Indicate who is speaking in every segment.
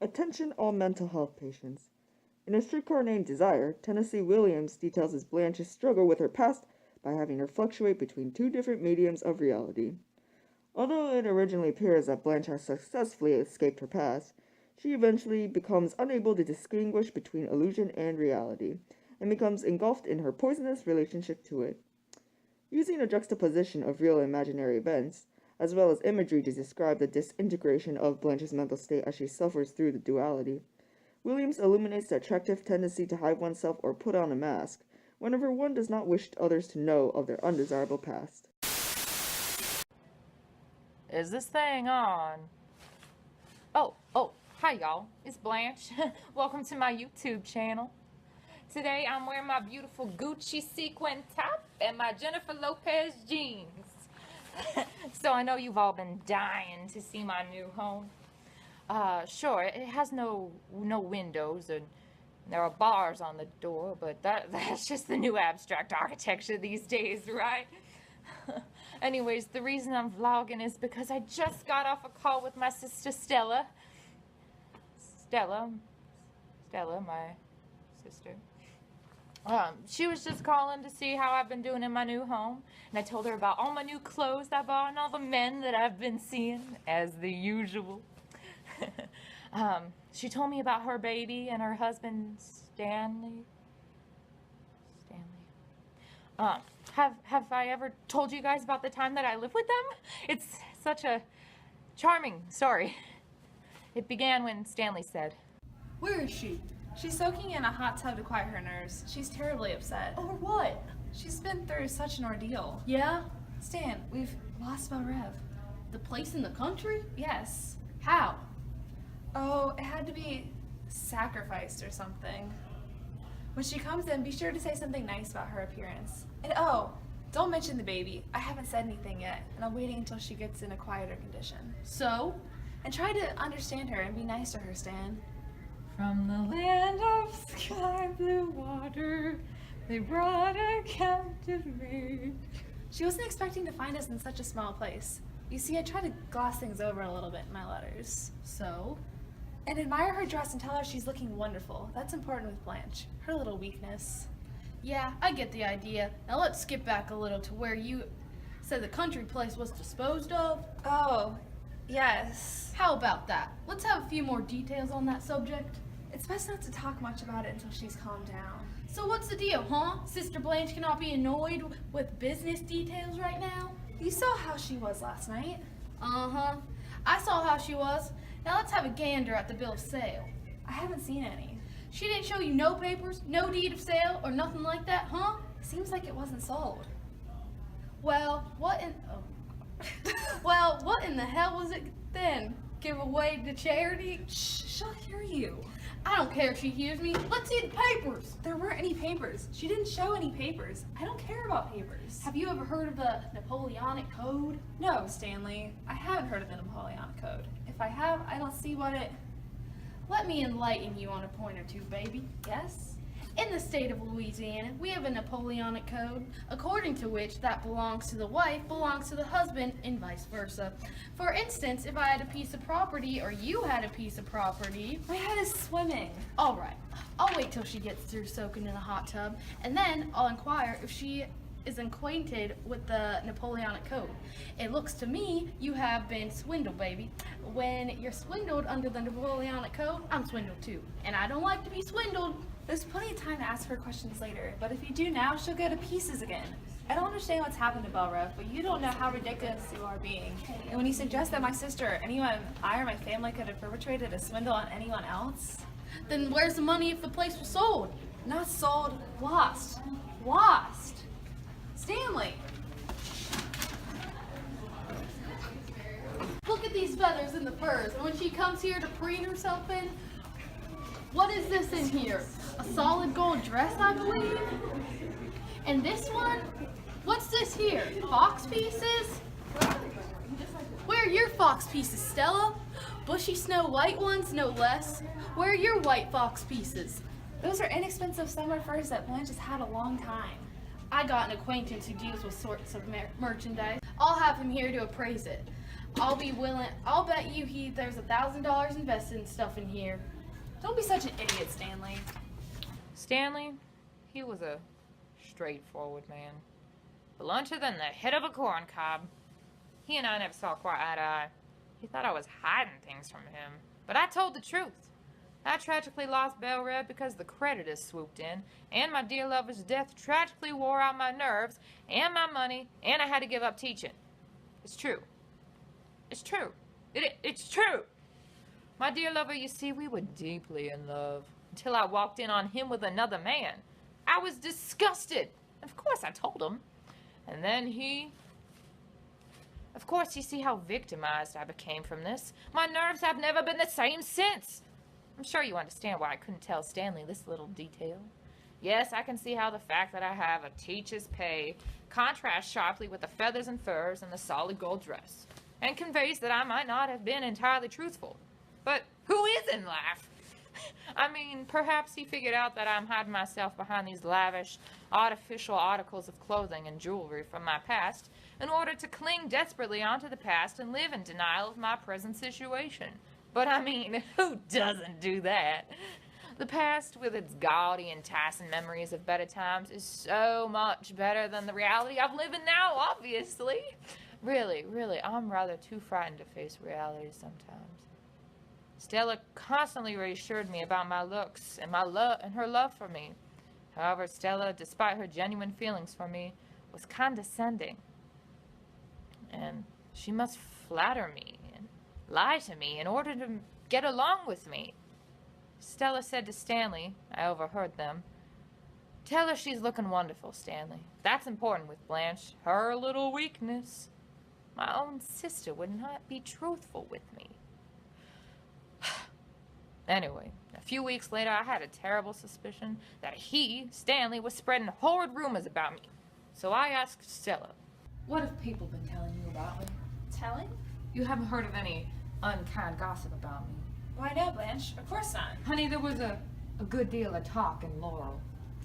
Speaker 1: Attention all mental health patients. In a streetcar named Desire, Tennessee Williams details as Blanche's struggle with her past by having her fluctuate between two different mediums of reality. Although it originally appears that Blanche has successfully escaped her past, she eventually becomes unable to distinguish between illusion and reality, and becomes engulfed in her poisonous relationship to it. Using a juxtaposition of real and imaginary events, as well as imagery to describe the disintegration of Blanche's mental state as she suffers through the duality, Williams illuminates the attractive tendency to hide oneself or put on a mask whenever one does not wish others to know of their undesirable past.
Speaker 2: Is this thing on? Oh, hi y'all. It's Blanche. Welcome to my YouTube channel. Today I'm wearing my beautiful Gucci sequin top and my Jennifer Lopez jeans. So I know you've all been dying to see my new home. Sure, it has no windows and there are bars on the door, but that's just the new abstract architecture these days, right? Anyways, the reason I'm vlogging is because I just got off a call with my sister Stella, my sister. She was just calling to see how I've been doing in my new home, and I told her about all my new clothes I bought and all the men that I've been seeing, as the usual. She told me about her baby and her husband Stanley. Have I ever told you guys about the time that I lived with them? It's such a charming story. It began when Stanley said,
Speaker 3: "Where is she?"
Speaker 4: She's soaking in a hot tub to quiet her nerves. She's terribly upset.
Speaker 3: Over what?
Speaker 4: She's been through such an ordeal.
Speaker 3: Yeah?
Speaker 4: Stan, we've lost Rev.
Speaker 3: The place in the country?
Speaker 4: Yes.
Speaker 3: How?
Speaker 4: Oh, it had to be sacrificed or something. When she comes in, be sure to say something nice about her appearance. And oh, don't mention the baby. I haven't said anything yet, and I'm waiting until she gets in a quieter condition.
Speaker 3: So?
Speaker 4: And try to understand her and be nice to her, Stan.
Speaker 2: from the land of sky blue water, they brought a captive maid.
Speaker 4: She wasn't expecting to find us in such a small place. You see, I try to gloss things over a little bit in my letters.
Speaker 3: So?
Speaker 4: And admire her dress and tell her she's looking wonderful. That's important with Blanche. Her little weakness.
Speaker 3: Yeah, I get the idea. Now let's skip back a little to where you said the country place was disposed of.
Speaker 4: Oh, yes.
Speaker 3: How about that? Let's have a few more details on that subject.
Speaker 4: It's best not to talk much about it until she's calmed down.
Speaker 3: So what's the deal, huh? Sister Blanche cannot be annoyed with business details right now?
Speaker 4: You saw how she was last night.
Speaker 3: Uh-huh. I saw how she was. Now let's have a gander at the bill of sale.
Speaker 4: I haven't seen any.
Speaker 3: She didn't show you no papers, no deed of sale, or nothing like that, huh?
Speaker 4: Seems like it wasn't sold.
Speaker 3: Well, what in the hell was it then? Give away to charity?
Speaker 4: Shh, she'll hear you.
Speaker 3: I don't care if she hears me. Let's see the papers.
Speaker 4: There weren't any papers. She didn't show any papers. I don't care about papers.
Speaker 3: Have you ever heard of the Napoleonic Code?
Speaker 4: No, Stanley. I haven't heard of the Napoleonic Code. If I have, I don't see what it...
Speaker 3: Let me enlighten you on a point or two, baby.
Speaker 4: Yes?
Speaker 3: In the state of Louisiana, we have a Napoleonic Code, according to which that belongs to the wife belongs to the husband, and vice versa. For instance, if I had a piece of property or you had a piece of property...
Speaker 4: My head is swimming.
Speaker 3: All right, I'll wait till she gets through soaking in the hot tub, and then I'll inquire if she is acquainted with the Napoleonic Code. It looks to me you have been swindled, baby. When you're swindled under the Napoleonic Code, I'm swindled too, and I don't like to be swindled.
Speaker 4: There's plenty of time to ask her questions later, but if you do now, she'll go to pieces again. I don't understand what's happened to Rev, but you don't know how ridiculous you are being. And when you suggest that my sister or anyone, I or my family could have perpetrated a swindle on anyone else,
Speaker 3: Then where's the money if the place was sold?
Speaker 4: not sold, lost. Lost. Stanley!
Speaker 3: Look at these feathers and the furs, and when she comes here to preen herself in, what is this in here? A solid gold dress, I believe? And this one? What's this here? Fox pieces? Where are your fox pieces, Stella? Bushy Snow White ones, no less. Where are your white fox pieces?
Speaker 4: Those are inexpensive summer furs that Blanche has had a long time.
Speaker 3: I got an acquaintance who deals with sorts of merchandise. I'll have him here to appraise it. I'll bet you there's $1,000 invested in stuff in here.
Speaker 4: Don't be such an idiot, Stanley.
Speaker 2: Stanley, he was a straightforward man. Blunter than the head of a corn cob. He and I never saw quite eye to eye. He thought I was hiding things from him. But I told the truth. I tragically lost Belle Red because the creditors swooped in, and my dear lover's death tragically wore out my nerves and my money, and I had to give up teaching. It's true. It's true. It's true. My dear lover, you see, we were deeply in love until I walked in on him with another man. I was disgusted. Of course, I told him. And then he... Of course, you see how victimized I became from this. My nerves have never been the same since. I'm sure you understand why I couldn't tell Stanley this little detail. Yes, I can see how the fact that I have a teacher's pay contrasts sharply with the feathers and furs and the solid gold dress, and conveys that I might not have been entirely truthful. But who is in life? I mean, perhaps he figured out that I'm hiding myself behind these lavish, artificial articles of clothing and jewelry from my past in order to cling desperately onto the past and live in denial of my present situation. But I mean, who doesn't do that? The past, with its gaudy, enticing memories of better times, is so much better than the reality I'm living now, obviously. Really, I'm rather too frightened to face reality sometimes. Stella constantly reassured me about my looks and her love for me. However, Stella, despite her genuine feelings for me, was condescending. And she must flatter me and lie to me in order to get along with me. Stella said to Stanley, I overheard them, "Tell her she's looking wonderful, Stanley. That's important with Blanche. Her little weakness. My own sister would not be truthful with me." Anyway, a few weeks later, I had a terrible suspicion that he, Stanley, was spreading horrid rumors about me. So I asked Stella, "What have people been telling you about me?"
Speaker 4: Telling?
Speaker 2: You haven't heard of any unkind gossip about me?
Speaker 4: Why no, Blanche? Of course not.
Speaker 2: Honey, there was a good deal of talk in Laurel.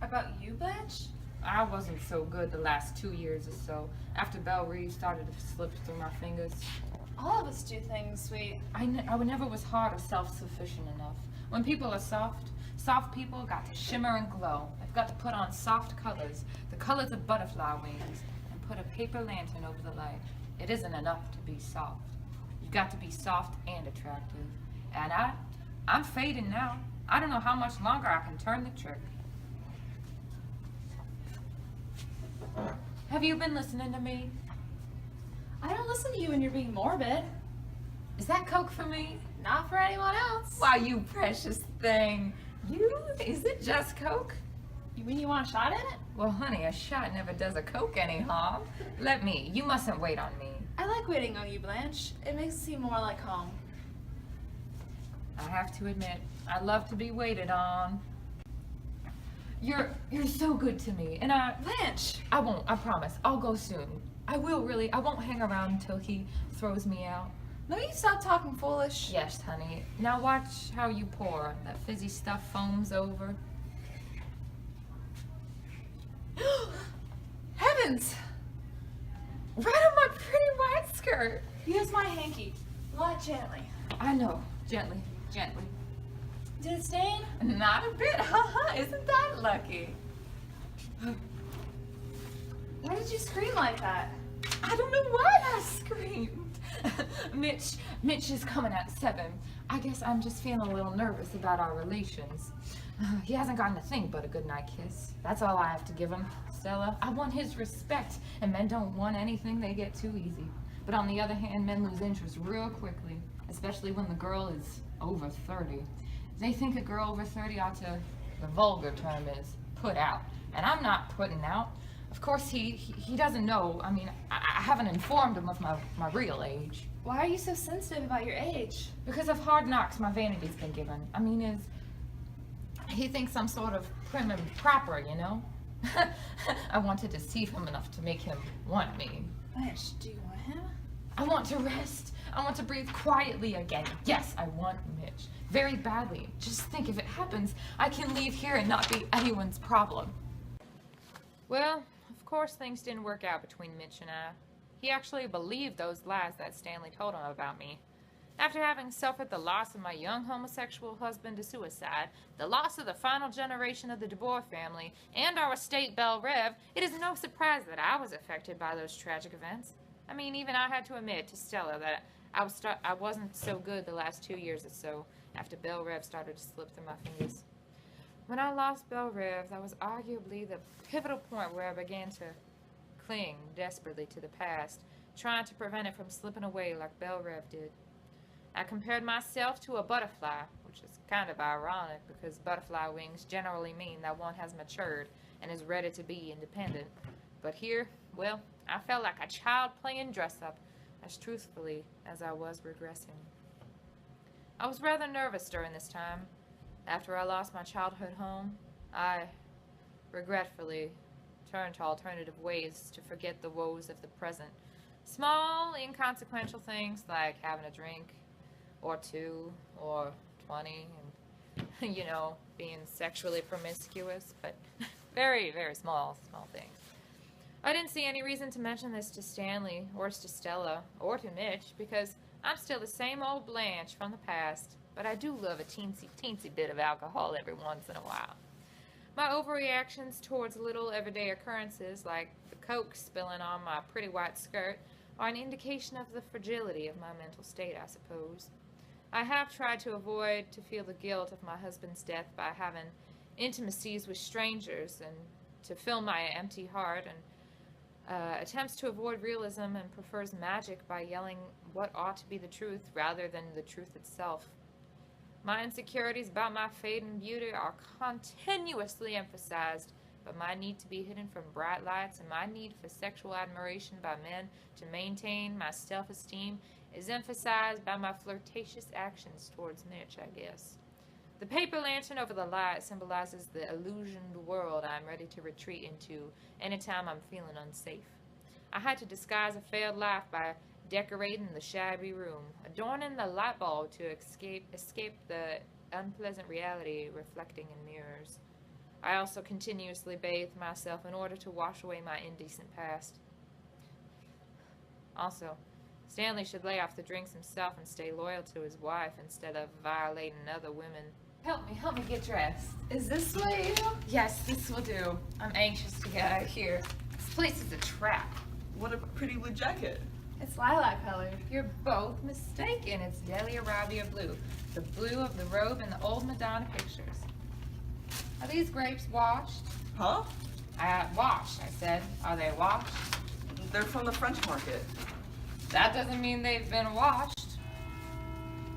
Speaker 4: About you, Blanche?
Speaker 2: I wasn't so good the last 2 years or so, after Belle Reeve started to slip through my fingers.
Speaker 4: All of us do things, sweet.
Speaker 2: I never was hard or self-sufficient enough. When people are soft people got to shimmer and glow. They've got to put on soft colors, the colors of butterfly wings, and put a paper lantern over the light. It isn't enough to be soft. You've got to be soft and attractive. And I'm fading now. I don't know how much longer I can turn the trick. Have you been listening to me?
Speaker 4: I don't listen to you when you're being morbid.
Speaker 2: Is that Coke for me?
Speaker 4: Not for anyone else.
Speaker 2: Why, you precious thing. Is it just Coke?
Speaker 4: You mean you want a shot in it?
Speaker 2: Well, honey, a shot never does a Coke any harm. You mustn't wait on me.
Speaker 4: I like waiting on you, Blanche. It makes it seem more like home.
Speaker 2: I have to admit, I love to be waited on. You're so good to me, and
Speaker 4: Blanche!
Speaker 2: I promise, I'll go soon. I will really, I won't hang around until he throws me out.
Speaker 4: No, you stop talking foolish.
Speaker 2: Yes, honey. Now watch how you pour. That fizzy stuff foams over.
Speaker 4: Heavens!
Speaker 2: Right on my pretty white skirt.
Speaker 4: Use my hanky. Lot gently.
Speaker 2: I know. Gently.
Speaker 4: Did it stain?
Speaker 2: Not a bit, haha. Isn't that lucky?
Speaker 4: Why did you scream like that?
Speaker 2: I don't know why I screamed. Mitch is coming at 7. I guess I'm just feeling a little nervous about our relations. He hasn't gotten a thing but a goodnight kiss. That's all I have to give him, Stella. I want his respect, and men don't want anything they get too easy. But on the other hand, men lose interest real quickly, especially when the girl is over 30. They think a girl over 30 ought to, the vulgar term is, put out. And I'm not putting out. Of course, he doesn't know. I mean, I haven't informed him of my real age.
Speaker 4: Why are you so sensitive about your age?
Speaker 2: Because of hard knocks my vanity's been given. I mean, he thinks I'm sort of prim and proper, you know? I want to deceive him enough to make him want me.
Speaker 4: Blanche, do you want him?
Speaker 2: I want to rest. I want to breathe quietly again. Yes, I want Mitch. Very badly. Just think, if it happens, I can leave here and not be anyone's problem. Well, of course things didn't work out between Mitch and I. He actually believed those lies that Stanley told him about me. After having suffered the loss of my young homosexual husband to suicide, the loss of the final generation of the DeBoer family, and our estate Belle Rev, it is no surprise that I was affected by those tragic events. I mean, even I had to admit to Stella that I wasn't so good the last 2 years or so after Belle Rev started to slip through my fingers. When I lost Belle Rev, that was arguably the pivotal point where I began to cling desperately to the past, trying to prevent it from slipping away like Belle Rev did. I compared myself to a butterfly, which is kind of ironic because butterfly wings generally mean that one has matured and is ready to be independent. But here, well, I felt like a child playing dress-up, as truthfully as I was regressing. I was rather nervous during this time. After I lost my childhood home, I regretfully turned to alternative ways to forget the woes of the present. Small, inconsequential things like having a drink, or 2, or 20, and, being sexually promiscuous, but very, very small things. I didn't see any reason to mention this to Stanley, or to Stella, or to Mitch, because I'm still the same old Blanche from the past, but I do love a teensy bit of alcohol every once in a while. My overreactions towards little everyday occurrences, like the Coke spilling on my pretty white skirt, are an indication of the fragility of my mental state, I suppose. I have tried to avoid to feel the guilt of my husband's death by having intimacies with strangers and to fill my empty heart, and attempts to avoid realism and prefers magic by yelling what ought to be the truth rather than the truth itself. My insecurities about my fade and beauty are continuously emphasized, but my need to be hidden from bright lights and my need for sexual admiration by men to maintain my self-esteem is emphasized by my flirtatious actions towards Mitch, I guess. The paper lantern over the light symbolizes the illusioned world I'm ready to retreat into anytime I'm feeling unsafe. I had to disguise a failed laugh by decorating the shabby room, adorning the light bulb to escape the unpleasant reality reflecting in mirrors. I also continuously bathed myself in order to wash away my indecent past. Also, Stanley should lay off the drinks himself and stay loyal to his wife instead of violating other women. Help me get dressed.
Speaker 4: Is this what you do?
Speaker 2: Yes, this will do. I'm anxious to get out of here. This place is a trap.
Speaker 1: What a pretty blue jacket.
Speaker 4: It's lilac colored.
Speaker 2: You're both mistaken. It's Delia Rabia blue. The blue of the robe in the old Madonna pictures. Are these grapes washed?
Speaker 1: Huh?
Speaker 2: Washed, I said. Are they washed?
Speaker 1: They're from the French market.
Speaker 2: That doesn't mean they've been washed.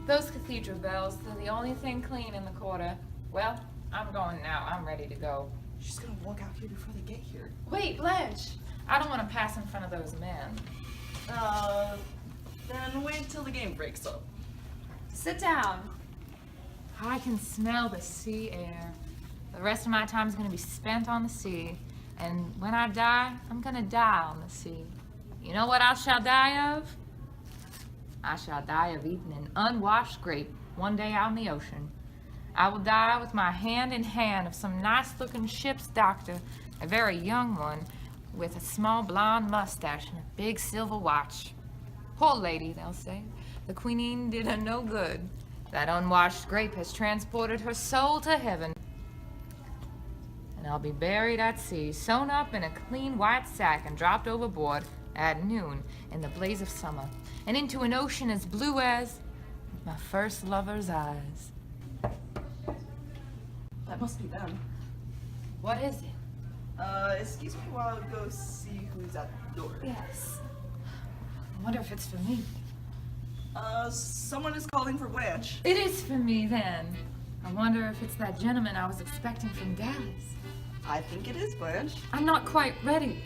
Speaker 2: Those cathedral bells, they're the only thing clean in the quarter. Well, I'm going now. I'm ready to go.
Speaker 1: She's gonna walk out here before they get here.
Speaker 4: Wait, Blanche.
Speaker 2: I don't want to pass in front of those men.
Speaker 1: Then wait till the game breaks up.
Speaker 4: Sit down.
Speaker 2: I can smell the sea air. The rest of my time is going to be spent on the sea. And when I die, I'm going to die on the sea. You know what I shall die of? I shall die of eating an unwashed grape one day out in the ocean. I will die with my hand in hand of some nice-looking ship's doctor, a very young one, with a small blonde mustache and a big silver watch. Poor lady, they'll say. The quinine did her no good. That unwashed grape has transported her soul to heaven. And I'll be buried at sea, sewn up in a clean white sack and dropped overboard at noon in the blaze of summer, and into an ocean as blue as my first lover's eyes.
Speaker 1: That must be them.
Speaker 2: What is it?
Speaker 1: Excuse me while I go see who's at the door.
Speaker 2: Yes. I wonder if it's for me.
Speaker 1: Someone is calling for Blanche.
Speaker 2: It is for me, then. I wonder if it's that gentleman I was expecting from Dallas.
Speaker 1: I think it is Blanche.
Speaker 2: I'm not quite ready.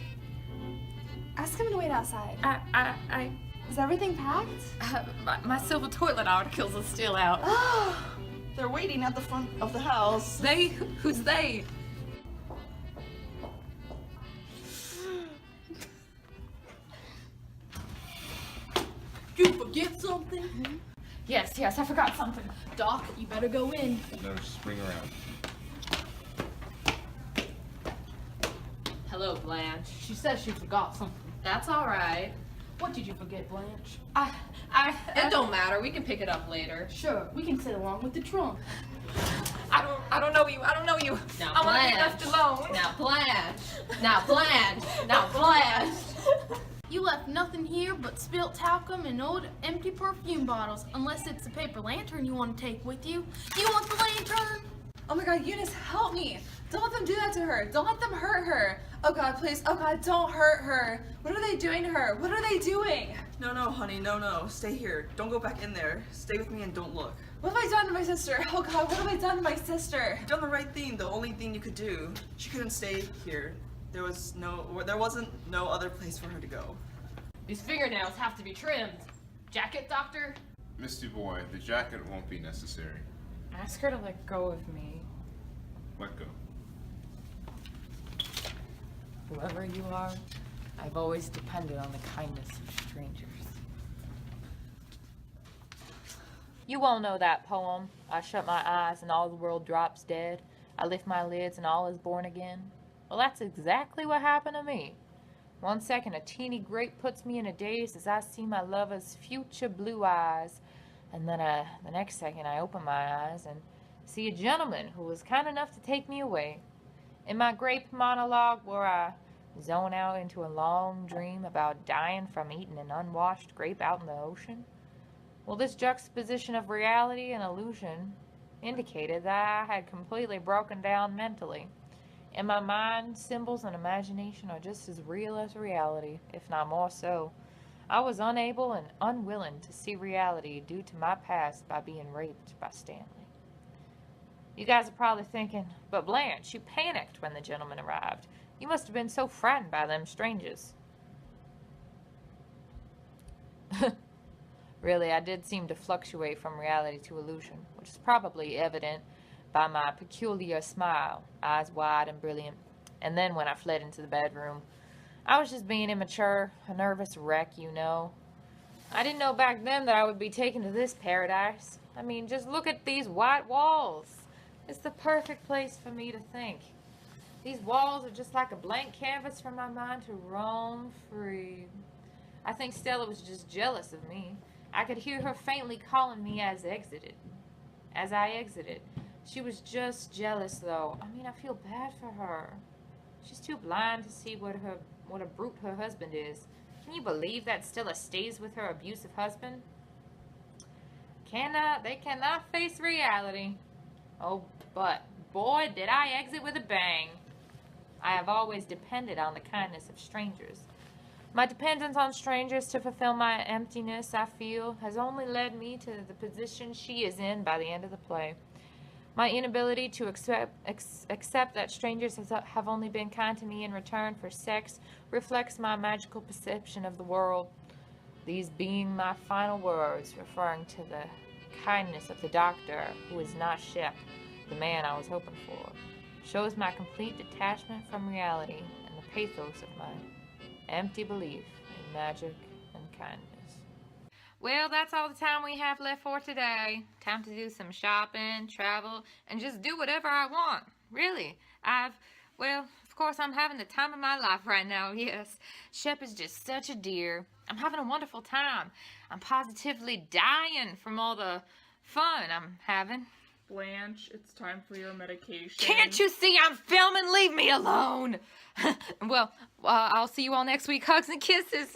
Speaker 4: Ask him to wait outside.
Speaker 2: I
Speaker 4: Is everything packed?
Speaker 2: my silver toilet articles are still out.
Speaker 1: They're waiting at the front of the house.
Speaker 2: They? Who's they?
Speaker 3: You forget something?
Speaker 2: Yes, I forgot something.
Speaker 3: Doc, you better go in.
Speaker 5: No, spring around.
Speaker 3: Hello, Blanche. She says she forgot something.
Speaker 2: That's all right.
Speaker 3: What did you forget, Blanche?
Speaker 4: It don't matter. We can pick it up later.
Speaker 3: Sure, we can sit along with the trunk.
Speaker 2: I don't know you. I don't know you.
Speaker 4: Now,
Speaker 2: I want to be
Speaker 4: Blanche.
Speaker 2: left alone.
Speaker 4: Now Blanche. Now Blanche. Now Blanche.
Speaker 3: You left nothing here but spilt talcum and old empty perfume bottles, unless it's a paper lantern you want to take with you. You want the lantern?
Speaker 4: Oh my God, Eunice, help me. Don't let them do that to her. Don't let them hurt her. Oh God, please. Oh God, don't hurt her. What are they doing to her? What are they doing?
Speaker 5: No, honey, no. Stay here. Don't go back in there. Stay with me and don't look.
Speaker 4: What have I done to my sister? Oh God, what have I done to my sister?
Speaker 5: You've done the right thing, the only thing you could do. She couldn't stay here. There wasn't no other place for her to go.
Speaker 3: These fingernails have to be trimmed. Jacket, doctor?
Speaker 6: Miss DuBois, the jacket won't be necessary.
Speaker 2: Ask her to let go of me.
Speaker 6: Let go.
Speaker 2: Whoever you are, I've always depended on the kindness of strangers. You all know that poem. I shut my eyes and all the world drops dead. I lift my lids and all is born again. Well, that's exactly what happened to me. 1 second, a teeny grape puts me in a daze as I see my lover's future blue eyes. And then the next second, I open my eyes and see a gentleman who was kind enough to take me away. In my grape monologue, where I zone out into a long dream about dying from eating an unwashed grape out in the ocean. Well, this juxtaposition of reality and illusion indicated that I had completely broken down mentally. In my mind, symbols and imagination are just as real as reality, if not more so. I was unable and unwilling to see reality due to my past by being raped by Stanley. You guys are probably thinking, but Blanche, you panicked when the gentleman arrived. You must have been so frightened by them strangers. Really, I did seem to fluctuate from reality to illusion, which is probably evident by my peculiar smile, eyes wide and brilliant. And then when I fled into the bedroom, I was just being immature, a nervous wreck, you know. I didn't know back then that I would be taken to this paradise. I mean, just look at these white walls. It's the perfect place for me to think. These walls are just like a blank canvas for my mind to roam free. I think Stella was just jealous of me. I could hear her faintly calling me as I exited. She was just jealous, though. I mean, I feel bad for her. She's too blind to see what a brute her husband is. Can you believe that Stella stays with her abusive husband? They cannot face reality. Oh, but boy, did I exit with a bang. I have always depended on the kindness of strangers. My dependence on strangers to fulfill my emptiness, I feel, has only led me to the position she is in by the end of the play. My inability to accept that strangers have only been kind to me in return for sex reflects my magical perception of the world. These being my final words, referring to the kindness of the doctor, who is not Shep, the man I was hoping for, shows my complete detachment from reality and the pathos of my empty belief in magic and kindness. Well, that's all the time we have left for today. Time to do some shopping, travel, and just do whatever I want. Really. Of course, I'm having the time of my life right now, yes. Shep is just such a dear. I'm having a wonderful time. I'm positively dying from all the fun I'm having.
Speaker 7: Blanche, it's time for your medication.
Speaker 2: Can't you see I'm filming? Leave me alone. Well, I'll see you all next week. Hugs and kisses.